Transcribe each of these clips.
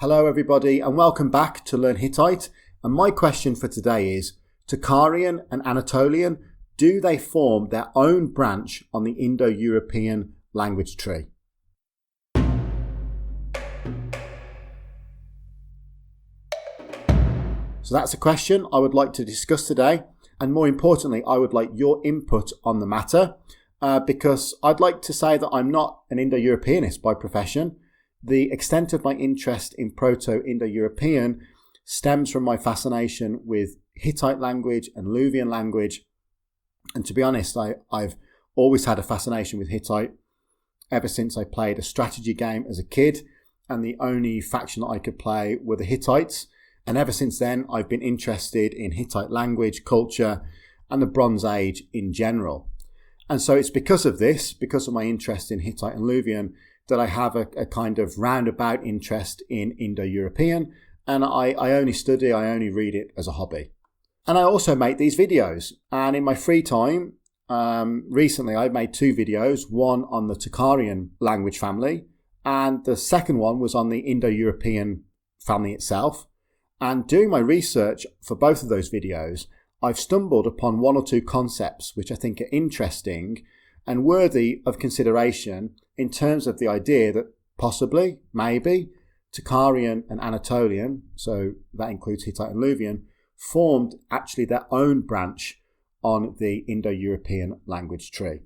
Hello everybody and welcome back to Learn Hittite, and my question for today is, Tocharian and Anatolian, do they form their own branch on the Indo-European language tree? So that's a question I would like to discuss today, and more importantly I would like your input on the matter because I'd like to say that I'm not an Indo-Europeanist by profession. The extent of my interest in proto-indo-European stems from my fascination with Hittite language and Luwian language. And to be honest, I've always had a fascination with Hittite ever since I played a strategy game as a kid, and the only faction that I could play were the Hittites. And ever since then, I've been interested in Hittite language, culture, and the Bronze Age in general. And so it's because of this, because of my interest in Hittite and Luwian, that I have a kind of roundabout interest in Indo-European, and I only read it as a hobby. And I also make these videos, and in my free time, recently I made two videos, one on the Tocharian language family, and the second one was on the Indo-European family itself. And doing my research for both of those videos, I've stumbled upon one or two concepts which I think are interesting and worthy of consideration in terms of the idea that possibly, maybe, Tocharian and Anatolian, so that includes Hittite and Luwian, formed actually their own branch on the Indo-European language tree.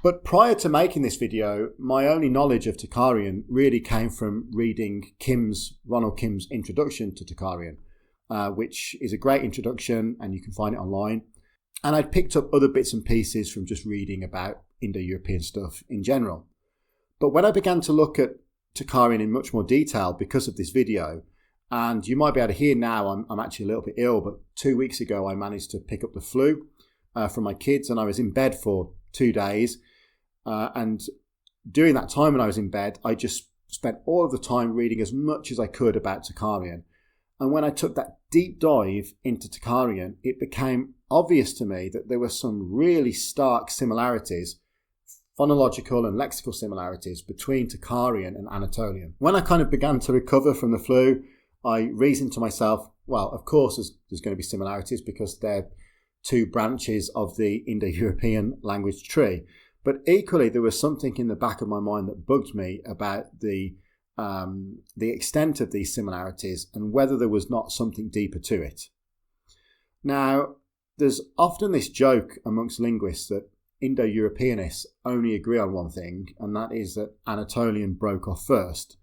But prior to making this video, my only knowledge of Tocharian really came from reading Ronald Kim's introduction to Tocharian, which is a great introduction and you can find it online. And I'd picked up other bits and pieces from just reading about Indo-European stuff in general. But when I began to look at Tocharian in much more detail because of this video, and you might be able to hear now I'm actually a little bit ill, but 2 weeks ago I managed to pick up the flu from my kids, and I was in bed for 2 days. And during that time when I was in bed, I just spent all of the time reading as much as I could about Tocharian. And when I took that deep dive into Tocharian, it became obvious to me that there were some really stark similarities, phonological and lexical similarities between Tocharian and Anatolian. When I kind of began to recover from the flu, I reasoned to myself, well, of course there's going to be similarities because they're two branches of the Indo-European language tree. But equally, there was something in the back of my mind that bugged me about the extent of these similarities and whether there was not something deeper to it. Now, there's often this joke amongst linguists that Indo-Europeanists only agree on one thing, and that is that Anatolian broke off first.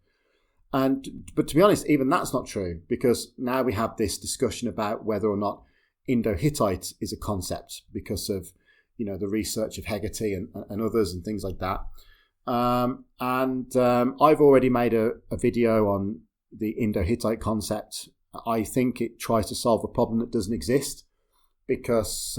But to be honest, even that's not true, because now we have this discussion about whether or not Indo-Hittite is a concept because of, the research of Hegarty and others and things like that. I've already made a video on the Indo-Hittite concept. I think it tries to solve a problem that doesn't exist, because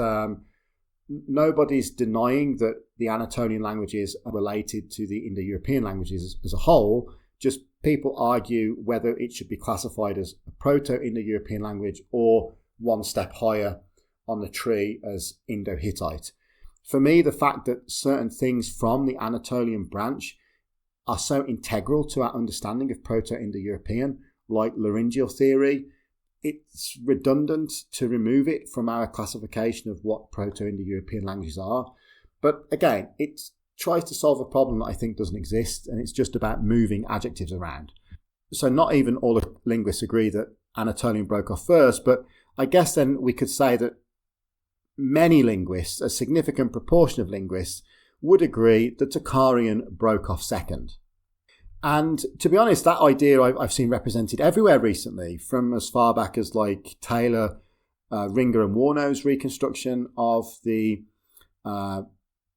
nobody's denying that the Anatolian languages are related to the Indo-European languages as a whole. Just people argue whether it should be classified as a proto-Indo-European language or one step higher on the tree as Indo-Hittite. For me, the fact that certain things from the Anatolian branch are so integral to our understanding of Proto-Indo-European, like laryngeal theory, it's redundant to remove it from our classification of what Proto-Indo-European languages are. But again, it tries to solve a problem that I think doesn't exist, and it's just about moving adjectives around. So not even all the linguists agree that Anatolian broke off first, but I guess then we could say that many linguists, a significant proportion of linguists, would agree that Tocharian broke off second. And to be honest, that idea I've seen represented everywhere recently, from as far back as like Taylor, Ringer and Warno's reconstruction of the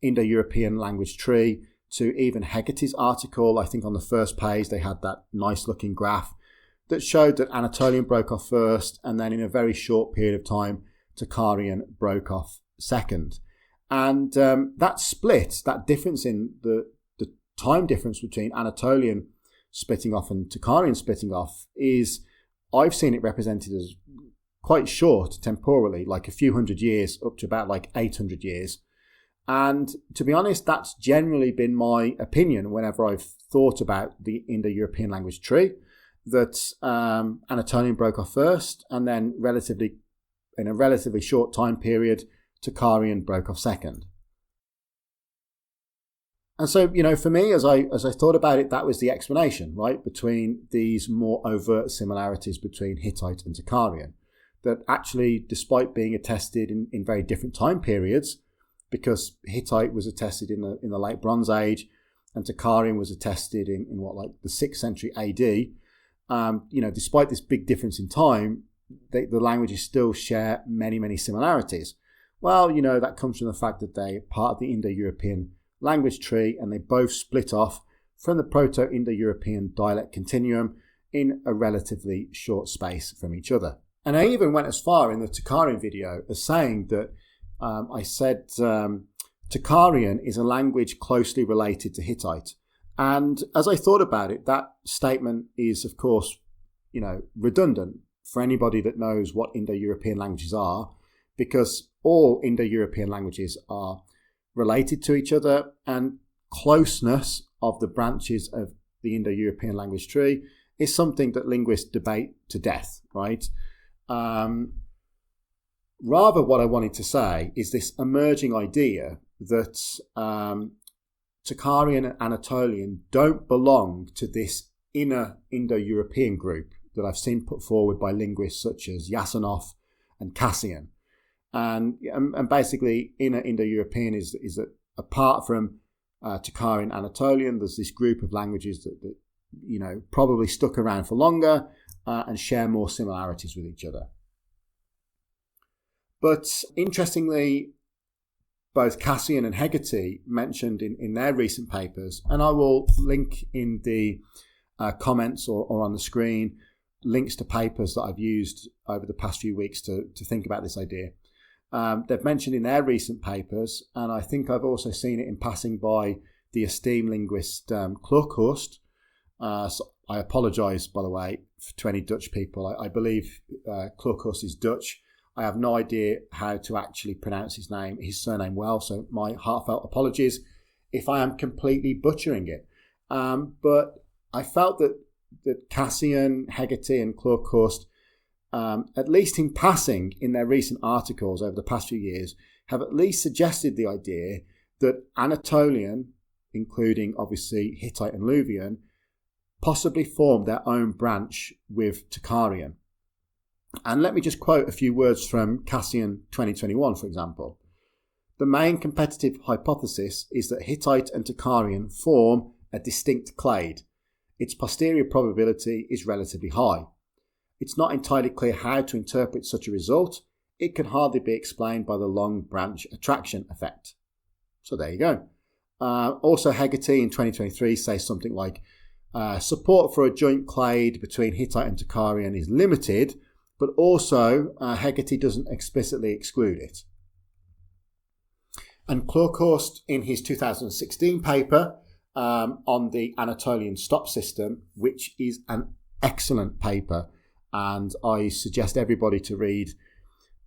Indo-European language tree, to even Hegarty's article. I think on the first page they had that nice looking graph that showed that Anatolian broke off first, and then in a very short period of time Tocharian broke off second. And that split, that difference in the time difference between Anatolian splitting off and Tocharian splitting off, is, I've seen it represented as quite short temporally, like a few hundred years up to about like 800 years. And to be honest, that's generally been my opinion whenever I've thought about the Indo-European language tree. that Anatolian broke off first, and then in a relatively short time period, Tocharian broke off second. And so, for me, as I thought about it, that was the explanation, right, between these more overt similarities between Hittite and Tocharian. That actually, despite being attested in very different time periods, because Hittite was attested in the late Bronze Age, and Tocharian was attested in the 6th century AD, despite this big difference in time, the languages still share many, many similarities. Well, that comes from the fact that they're part of the Indo-European language tree, and they both split off from the proto-indo-European dialect continuum in a relatively short space from each other. And I even went as far in the Tocharian video as saying that I said Tocharian is a language closely related to Hittite. And as I thought about it, that statement is, of course, redundant for anybody that knows what Indo-European languages are, because all Indo-European languages are related to each other, and closeness of the branches of the Indo-European language tree is something that linguists debate to death, right? Rather, what I wanted to say is this emerging idea that Tocharian and Anatolian don't belong to this inner Indo-European group that I've seen put forward by linguists such as Jasanoff and Cassian. And basically, inner Indo-European is that apart from Tocharian and Anatolian, there's this group of languages that probably stuck around for longer and share more similarities with each other. But interestingly, both Cassian and Hegarty mentioned in their recent papers, and I will link in the comments or on the screen links to papers that I've used over the past few weeks to think about this idea. They've mentioned in their recent papers, and I think I've also seen it in passing by the esteemed linguist Kloekhorst. So I apologise, by the way, to any Dutch people. I believe Kloekhorst is Dutch. I have no idea how to actually pronounce his surname well, so my heartfelt apologies if I am completely butchering it. But I felt that Cassian, Hegarty and Kloekhorst, at least in passing in their recent articles over the past few years, have at least suggested the idea that Anatolian, including obviously Hittite and Luvian, possibly formed their own branch with Tocharian. And let me just quote a few words from Cassian 2021, for example. The main competitive hypothesis is that Hittite and Tocharian form a distinct clade. Its posterior probability is relatively high. It's not entirely clear how to interpret such a result. It can hardly be explained by the long branch attraction effect. So there you go. Also, Hegarty in 2023 says something like, support for a joint clade between Hittite and Tocharian is limited, but also Hegarty doesn't explicitly exclude it. And Kloekhorst, in his 2016 paper on the Anatolian stop system, which is an excellent paper, and I suggest everybody to read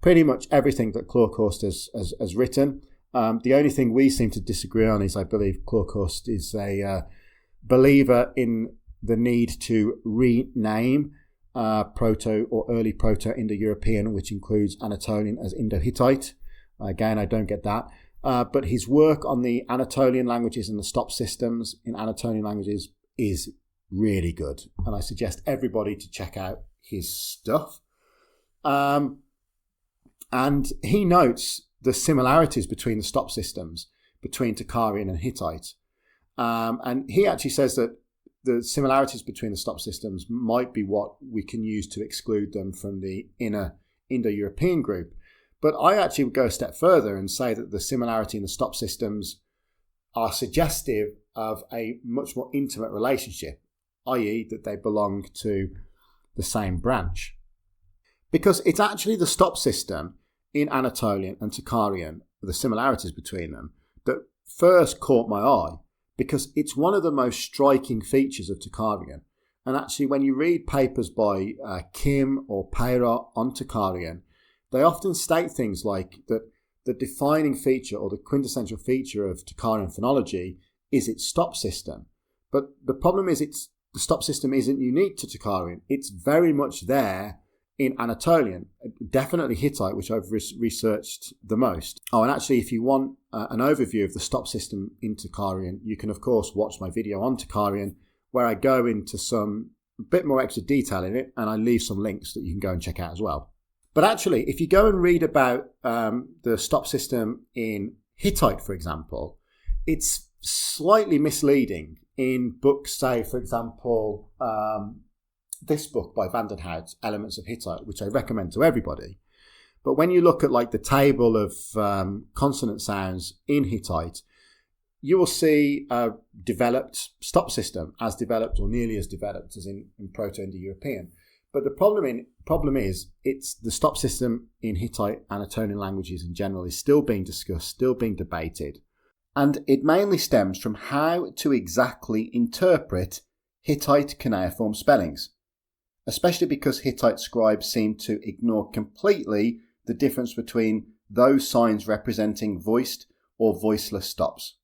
pretty much everything that Kloekhorst has written. The only thing we seem to disagree on is I believe Kloekhorst is a believer in the need to rename proto or early proto-indo-European, which includes Anatolian, as Indo-Hittite. Again, I don't get that. But his work on the Anatolian languages and the stop systems in Anatolian languages is really good. And I suggest everybody to check out his stuff. And he notes the similarities between the stop systems between Tocharian and Hittite. And he actually says that the similarities between the stop systems might be what we can use to exclude them from the inner Indo-European group. But I actually would go a step further and say that the similarity in the stop systems are suggestive of a much more intimate relationship, i.e. that they belong to the same branch. Because it's actually the stop system in Anatolian and Tocharian, the similarities between them, that first caught my eye, because it's one of the most striking features of Tocharian. And actually, when you read papers by Kim or Peirot on Tocharian, they often state things like that the defining feature or the quintessential feature of Tocharian phonology is its stop system. But the problem is it's the stop system isn't unique to Tocharian. It's very much there in Anatolian, definitely Hittite, which I've researched the most. Oh, and actually, if you want an overview of the stop system in Tocharian, you can, of course, watch my video on Tocharian, where I go into some bit more extra detail in it, and I leave some links that you can go and check out as well. But actually, if you go and read about the stop system in Hittite, for example, it's slightly misleading in books, say, for example, this book by Van den Hout, Elements of Hittite, which I recommend to everybody. But when you look at like the table of consonant sounds in Hittite, you will see a developed stop system, as developed or nearly as developed as in proto-indo-european. But the problem is it's the stop system in Hittite Anatolian languages in general is still being discussed, still being debated. And it mainly stems from how to exactly interpret Hittite cuneiform spellings, especially because Hittite scribes seem to ignore completely the difference between those signs representing voiced or voiceless stops.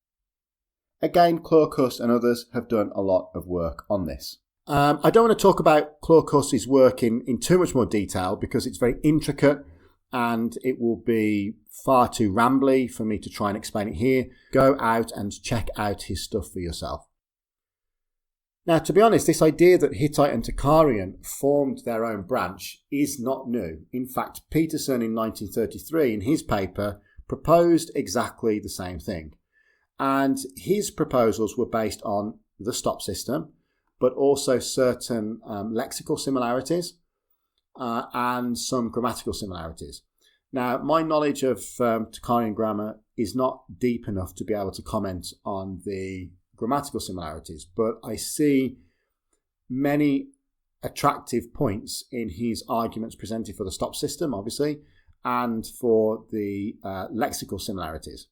Again, Kloekhorst and others have done a lot of work on this. I don't want to talk about Kloekhorst's work in too much more detail because it's very intricate and it will be far too rambly for me to try and explain it here. Go out and check out his stuff for yourself. Now, to be honest, this idea that Hittite and Tocharian formed their own branch is not new. In fact, Petersen in 1933 in his paper proposed exactly the same thing. And his proposals were based on the stop system, but also certain lexical similarities and some grammatical similarities. Now, my knowledge of Tocharian grammar is not deep enough to be able to comment on the grammatical similarities, but I see many attractive points in his arguments presented for the stop system, obviously, and for the lexical similarities.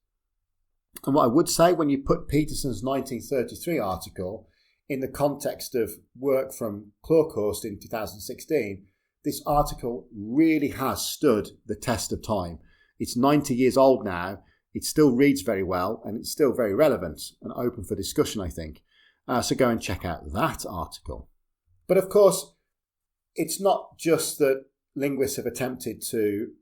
And what I would say, when you put Petersen's 1933 article in the context of work from Kloekhorst in 2016, this article really has stood the test of time. It's 90 years old now. It still reads very well, and it's still very relevant and open for discussion, I think. So go and check out that article. But of course, it's not just that linguists have attempted to,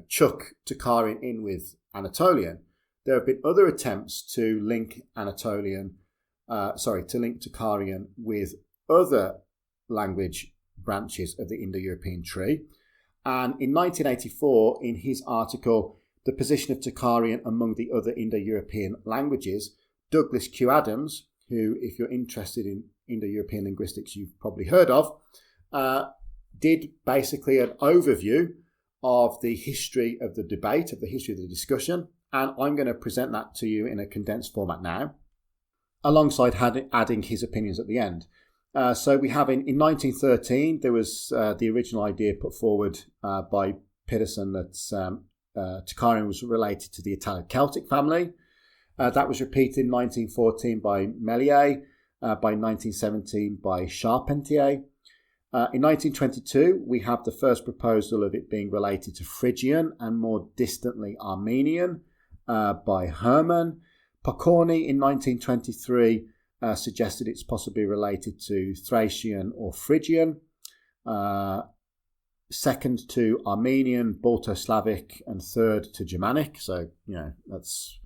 chuck Tocharian in with Anatolian. There have been other attempts to link Tocharian with other language branches of the Indo-European tree. And in 1984, in his article, The Position of Tocharian Among the Other Indo-European Languages, Douglas Q. Adams, who, if you're interested in Indo-European linguistics, you've probably heard of, did basically an overview of the history of the debate, of the history of the discussion, and I'm going to present that to you in a condensed format now, alongside adding his opinions at the end. So we have in 1913, there was the original idea put forward by Petersen that Tocharian was related to the Italo-Celtic family. That was repeated in 1914 by Melchert, by 1917 by Charpentier. In 1922, we have the first proposal of it being related to Phrygian and more distantly Armenian by Hermann. Pokorny in 1923 suggested it's possibly related to Thracian or Phrygian. Second to Armenian, Balto-Slavic, and third to Germanic. So, that's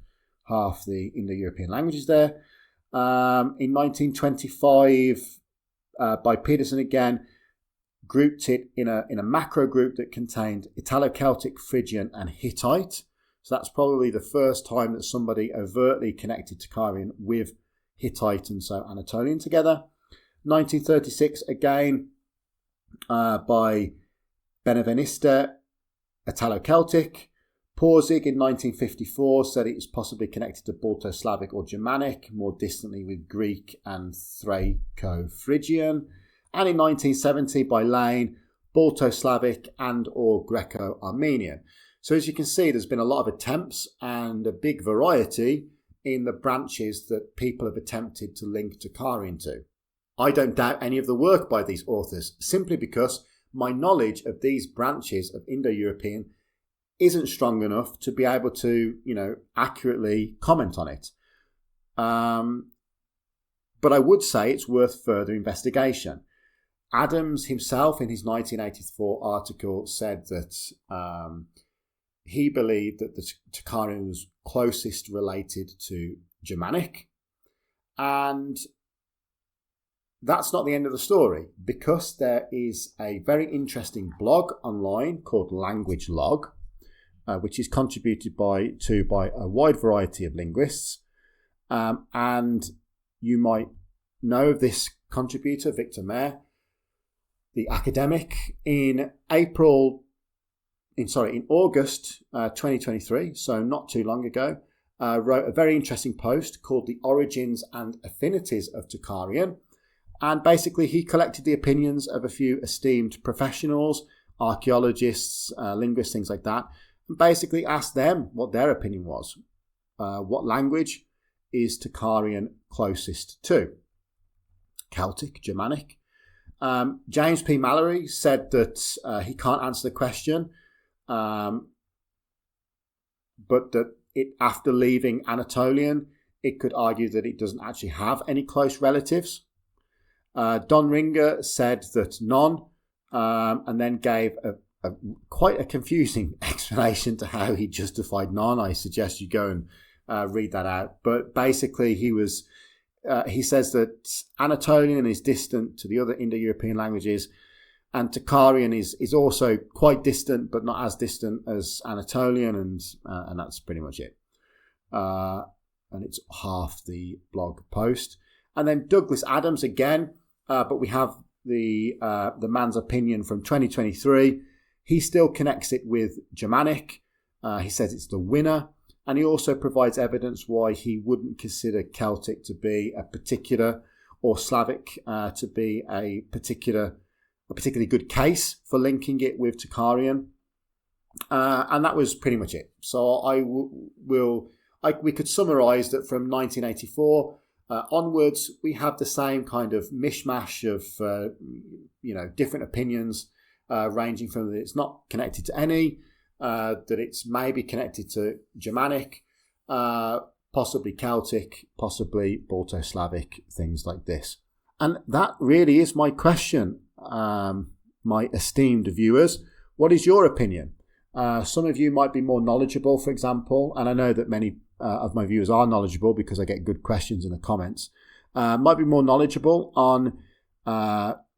half the Indo-European languages there. In 1925, by Petersen again, grouped it in a macro group that contained Italo-Celtic, Phrygian, and Hittite. So that's probably the first time that somebody overtly connected Tocharian with Hittite and so Anatolian together. 1936, again, by Beneveniste, Italo-Celtic. Porzig in 1954 said it was possibly connected to Balto-Slavic or Germanic, more distantly with Greek and Thraco-Phrygian. And in 1970 by Lane, Balto-Slavic and or Greco-Armenian. So as you can see, there's been a lot of attempts and a big variety in the branches that people have attempted to link Tocharian to. I don't doubt any of the work by these authors, simply because my knowledge of these branches of Indo-European isn't strong enough to be able to, accurately comment on it. But I would say it's worth further investigation. Adams himself, in his 1984 article, said that he believed that the Tocharian was closest related to Germanic. And that's not the end of the story, because there is a very interesting blog online called Language Log, which is contributed by a wide variety of linguists. And you might know of this contributor, Victor Mayer, the academic. In August 2023, so not too long ago, wrote a very interesting post called The Origins and Affinities of Tocharian. And basically he collected the opinions of a few esteemed professionals, archaeologists, linguists, things like that, and basically asked them what their opinion was. What language is Tocharian closest to? Celtic, Germanic? James P. Mallory said that he can't answer the question, but that after leaving Anatolian, it could argue that it doesn't actually have any close relatives. Don Ringer said that none, and then gave quite a confusing explanation to how he justified none. I suggest you go and read that out. But basically, he says that Anatolian is distant to the other Indo-European languages, and Tocharian is also quite distant, but not as distant as Anatolian, and that's pretty much it. And it's half the blog post. And then Douglas Adams again, but we have the man's opinion from 2023. He still connects it with Germanic. He says it's the winner. And he also provides evidence why he wouldn't consider Celtic to be a particular, or Slavic to be a particularly good case for linking it with Tocharian. And that was pretty much it. So we could summarise that from 1984 onwards, we have the same kind of mishmash of different opinions, ranging from that it's not connected to any, that it's maybe connected to Germanic, possibly Celtic, possibly Balto-Slavic, things like this. And that really is my question, my esteemed viewers. What is your opinion? Some of you might be more knowledgeable, for example, and I know that many of my viewers are knowledgeable because I get good questions in the comments, might be more knowledgeable on,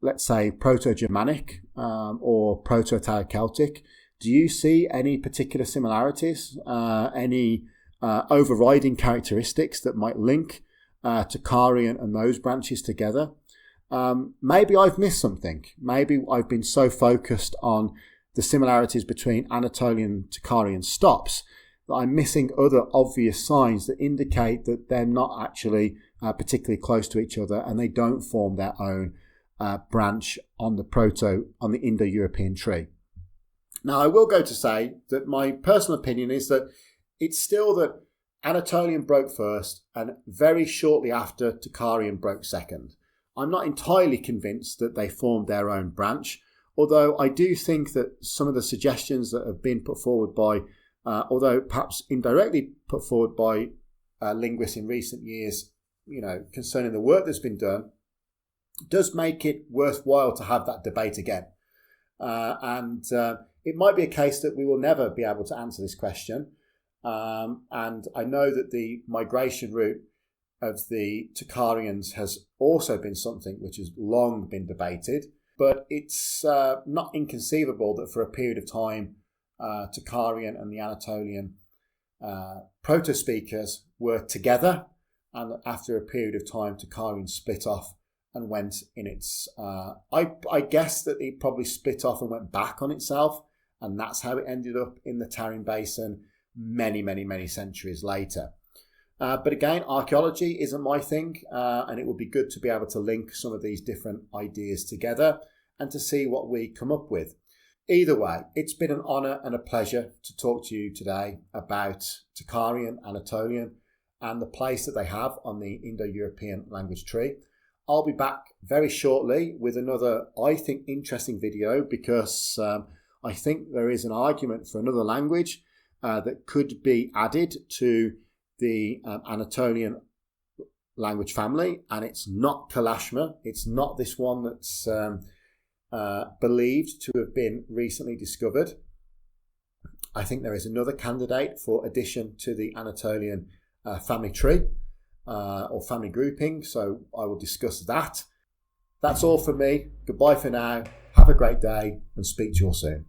let's say, Proto-Germanic or Proto-Italo-Celtic. Do you see any particular similarities, any overriding characteristics that might link Tocharian and those branches together? Maybe I've missed something. Maybe I've been so focused on the similarities between Anatolian and Tocharian stops that I'm missing other obvious signs that indicate that they're not actually particularly close to each other, and they don't form their own branch on the Indo-European tree. Now, I will go to say that my personal opinion is that it's still that Anatolian broke first, and very shortly after, Tocharian broke second. I'm not entirely convinced that they formed their own branch, although I do think that some of the suggestions that have been put forward by, although perhaps indirectly put forward by linguists in recent years, concerning the work that's been done, does make it worthwhile to have that debate again. And it might be a case that we will never be able to answer this question. And I know that the migration route of the Tocharians has also been something which has long been debated, but it's not inconceivable that for a period of time, Tocharian and the Anatolian proto-speakers were together, and after a period of time, Tocharian split off and went in its... I guess that it probably split off and went back on itself, and that's how it ended up in the Tarim Basin many, many, many centuries later. But again, archaeology isn't my thing, and it would be good to be able to link some of these different ideas together and to see what we come up with. Either way, it's been an honour and a pleasure to talk to you today about Tocharian, Anatolian, and the place that they have on the Indo-European language tree. I'll be back very shortly with another, I think, interesting video, because I think there is an argument for another language that could be added to the Anatolian language family, and it's not Kalashma. It's not this one that's believed to have been recently discovered. I think there is another candidate for addition to the Anatolian family tree or family grouping, so I will discuss that. That's all from me. Goodbye for now. Have a great day and speak to you all soon.